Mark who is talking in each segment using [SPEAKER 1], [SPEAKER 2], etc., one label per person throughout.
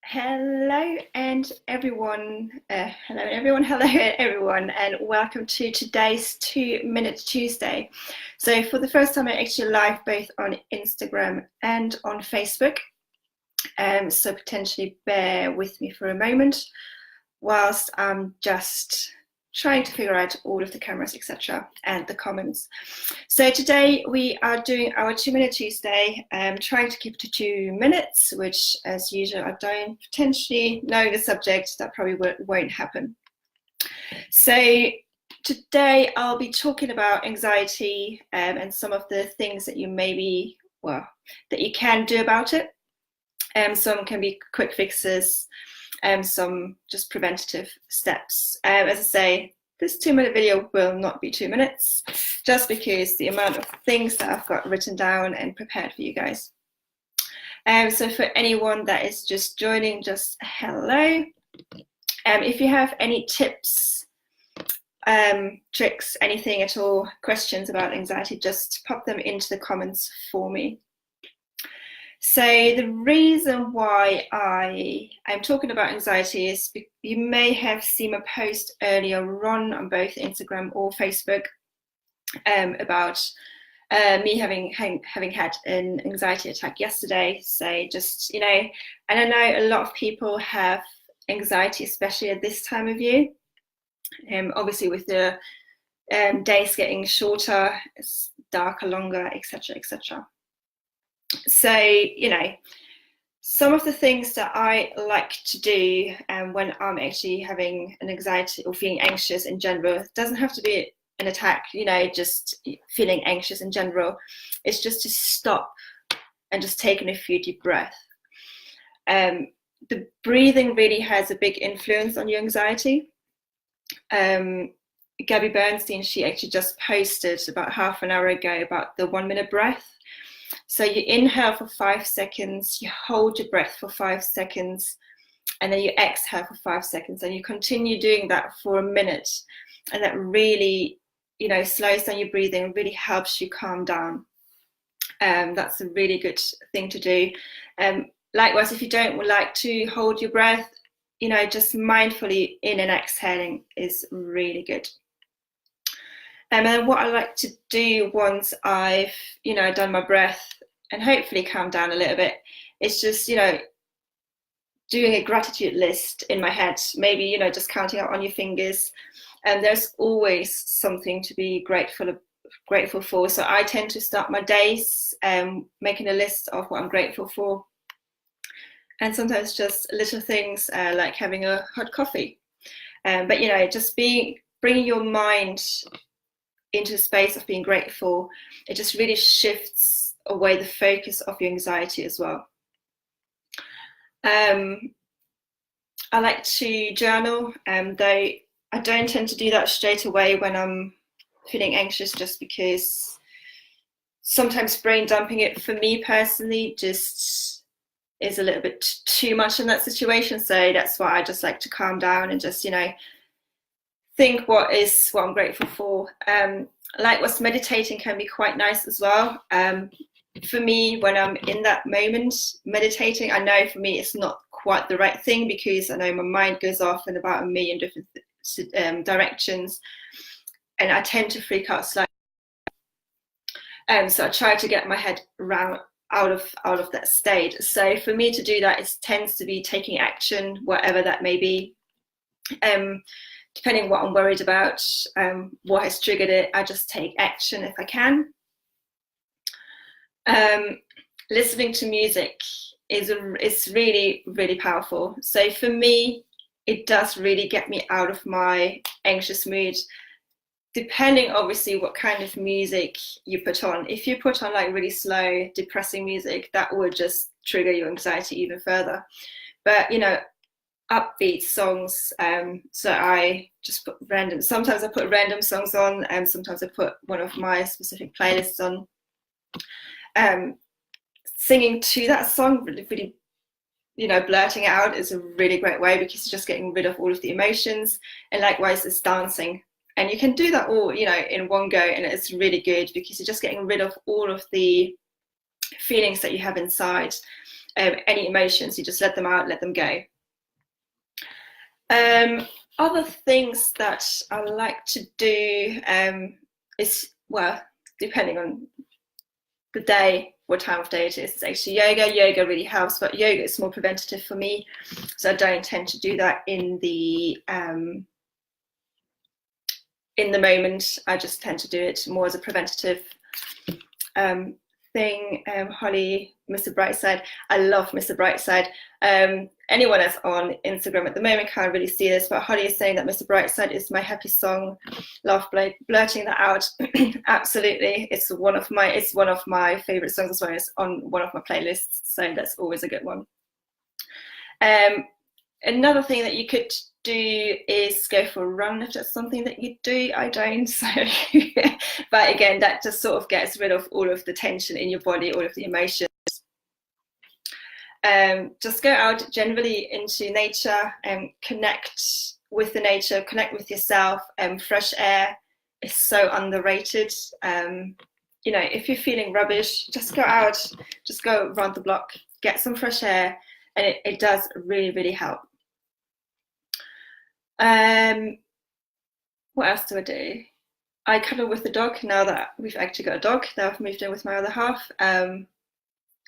[SPEAKER 1] Hello and everyone, hello everyone, and welcome to today's 2 Minute Tuesday. So for the first time, I'm actually live both on Instagram and on Facebook. So potentially bear with me for a moment whilst I'm just trying to figure out all of the cameras, etc., and the comments. So today we are doing our 2 Minute Tuesday, trying to keep it to 2 minutes, which as usual, I don't potentially know the subject, that probably won't happen. So today I'll be talking about anxiety and some of the things that you that you can do about it. Some can be quick fixes, some just preventative steps. As I say, this 2 minute video will not be 2 minutes, just because the amount of things that I've got written down and prepared for you guys. So for anyone that is just joining, just hello. If you have any tips, tricks, anything at all, questions about anxiety, just pop them into the comments for me. So the reason why I am talking about anxiety is you may have seen a post earlier on both Instagram or Facebook about me having had an anxiety attack yesterday. So just, and I know a lot of people have anxiety, especially at this time of year. Obviously with the days getting shorter, it's darker, longer, etc., etc. So, some of the things that I like to do when I'm actually having an anxiety or feeling anxious in general, it doesn't have to be an attack, just feeling anxious in general. It's just to stop and just taking a few deep breaths. The breathing really has a big influence on your anxiety. Gabby Bernstein, she actually just posted about half an hour ago about the 1 minute breath. So you inhale for 5 seconds, you hold your breath for 5 seconds, and then you exhale for 5 seconds, and you continue doing that for a minute. And that really, slows down your breathing, really helps you calm down. That's a really good thing to do. Likewise, if you don't like to hold your breath, just mindfully in and exhaling is really good. And then what I like to do once I've, done my breath and hopefully calm down a little bit, is just, doing a gratitude list in my head, maybe, just counting out on your fingers. And there's always something to be grateful for. So I tend to start my days making a list of what I'm grateful for. And sometimes just little things like having a hot coffee. But, just bringing your mind into a space of being grateful, it just really shifts away the focus of your anxiety as well. I like to journal, though I don't tend to do that straight away when I'm feeling anxious, just because sometimes brain dumping it for me personally just is a little bit too much in that situation. So that's why I just like to calm down and just, think what I'm grateful for. Likewise, meditating can be quite nice as well. For me, when I'm in that moment meditating, I know for me it's not quite the right thing, because I know my mind goes off in about a million different directions, and I tend to freak out slightly. So I try to get my head out of that state. So for me to do that, it tends to be taking action, whatever that may be. Depending on what I'm worried about, what has triggered it, I just take action if I can. Listening to music is really, really powerful. So for me, it does really get me out of my anxious mood, depending obviously what kind of music you put on. If you put on like really slow, depressing music, that would just trigger your anxiety even further. But, upbeat songs, so I just put sometimes I put random songs on, and sometimes I put one of my specific playlists on. Singing to that song, really, blurting it out is a really great way, because you're just getting rid of all of the emotions. And likewise, it's dancing, and you can do that all, in one go, and it's really good because you're just getting rid of all of the feelings that you have inside. any emotions. You just let them out, let them go. Other things that I like to do is, well, depending on the day, what time of day it is, it's actually yoga. Yoga really helps, but yoga is more preventative for me, so I don't tend to do that in the moment. I just tend to do it more as a preventative thing. Holly, Mr. Brightside, I love Mr. Brightside. Anyone that's on Instagram at the moment can't really see this, but Holly is saying that Mr. Brightside is my happy song. Love blurting that out. Absolutely, it's one of my favorite songs as well. It's on one of my playlists, so that's always a good one. Another thing that you could do is go for a run if that's something that you do. I don't, so but again, that just sort of gets rid of all of the tension in your body, all of the emotions. Just go out generally into nature and connect with the nature, connect with yourself. Fresh air is so underrated. You know, if you're feeling rubbish, just go out, just go around the block, get some fresh air, and it does really, really help. What else do I do? I cuddle with the dog now that we've actually got a dog that I've moved in with my other half.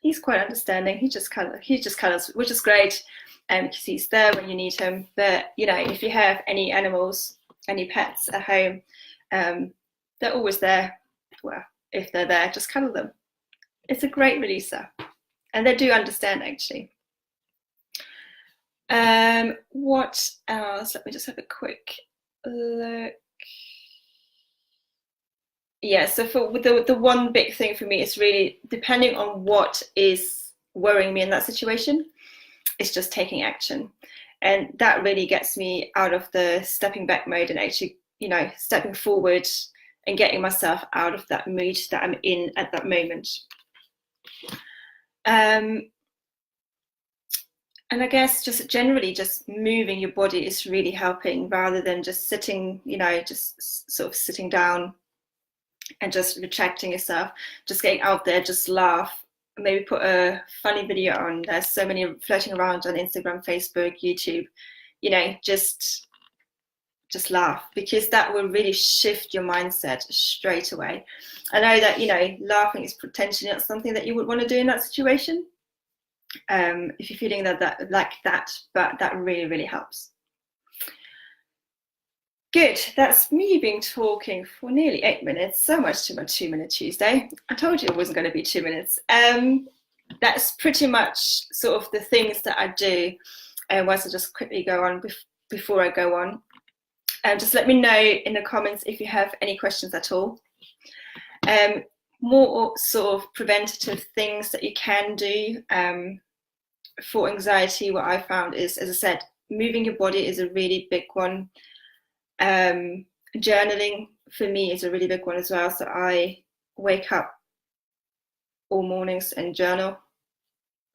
[SPEAKER 1] He's quite understanding. He just cuddles, which is great, because he's there when you need him. But you know, if you have any animals, any pets at home, they're always there. Well, if they're there, just cuddle them. It's a great releaser, and they do understand actually. What else? Let me just have a quick look. Yeah, so for the one big thing for me is really depending on what is worrying me in that situation, it's just taking action. And that really gets me out of the stepping back mode and actually, you know, stepping forward and getting myself out of that mood that I'm in at that moment. And I guess just generally just moving your body is really helping, rather than just sitting, you know, just sort of sitting down and just retracting yourself. Just getting out there, just laugh, maybe put a funny video on. There's so many floating around on Instagram, Facebook, YouTube, you know, just laugh, because that will really shift your mindset straight away. I know that, you know, laughing is potentially not something that you would want to do in that situation, if you're feeling that like that, but that really, really helps. Good, that's me been talking for nearly 8 minutes. So much to my 2 Minute Tuesday. I told you it wasn't going to be 2 minutes. That's pretty much sort of the things that I do. And once I just quickly go on before I go on, just let me know in the comments if you have any questions at all. More sort of preventative things that you can do for anxiety. What I found is, as I said, moving your body is a really big one. Journaling for me is a really big one as well. So I wake up all mornings and journal,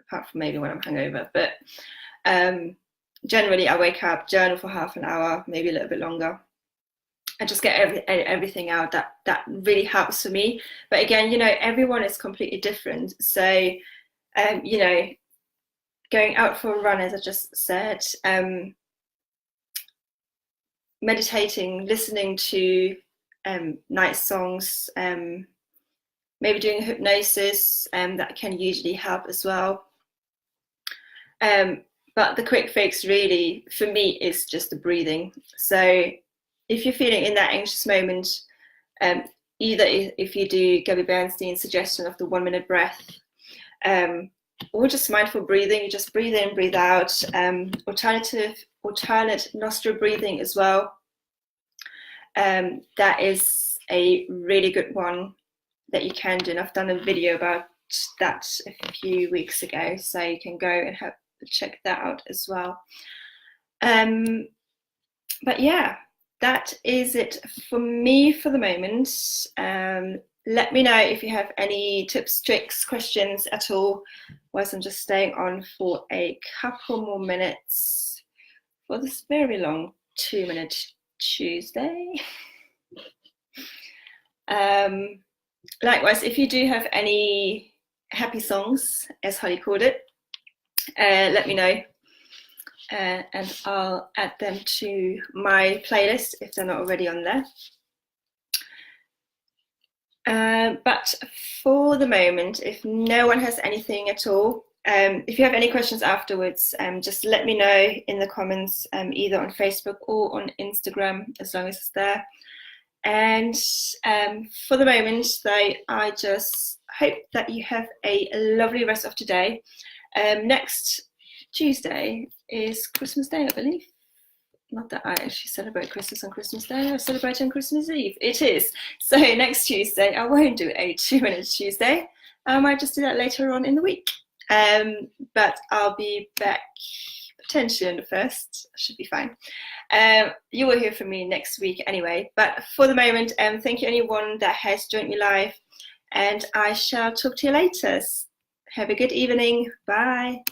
[SPEAKER 1] apart from maybe when I'm hungover. But generally, I wake up, journal for half an hour, maybe a little bit longer, and just get everything out. That really helps for me. But again, you know, everyone is completely different. So, you know, going out for a run, as I just said, meditating, listening to nice songs, maybe doing hypnosis, that can usually help as well. But the quick fix really for me is just the breathing. So if you're feeling in that anxious moment, either if you do Gabby Bernstein's suggestion of the 1 minute breath, or just mindful breathing, you just breathe in, breathe out, alternate nostril breathing as well. That is a really good one that you can do, and I've done a video about that a few weeks ago, so you can go and check that out as well. But yeah, that is it for me for the moment. Let me know if you have any tips, tricks, questions at all, whilst I'm just staying on for a couple more minutes for this very long 2 Minute Tuesday. Likewise, if you do have any happy songs, as Holly called it, let me know. And I'll add them to my playlist if they're not already on there. But for the moment, if no one has anything at all, if you have any questions afterwards, just let me know in the comments, either on Facebook or on Instagram, as long as it's there. And for the moment, though, I just hope that you have a lovely rest of today. Next Tuesday is Christmas Day, I believe. Not that I actually celebrate Christmas on Christmas Day, I celebrate on Christmas Eve. It is. So next Tuesday, I won't do a 2-minute Tuesday. I might just do that later on in the week. But I'll be back potentially on the 1st. Should be fine. You will hear from me next week anyway. But for the moment, thank you anyone that has joined me live. And I shall talk to you later. Have a good evening. Bye.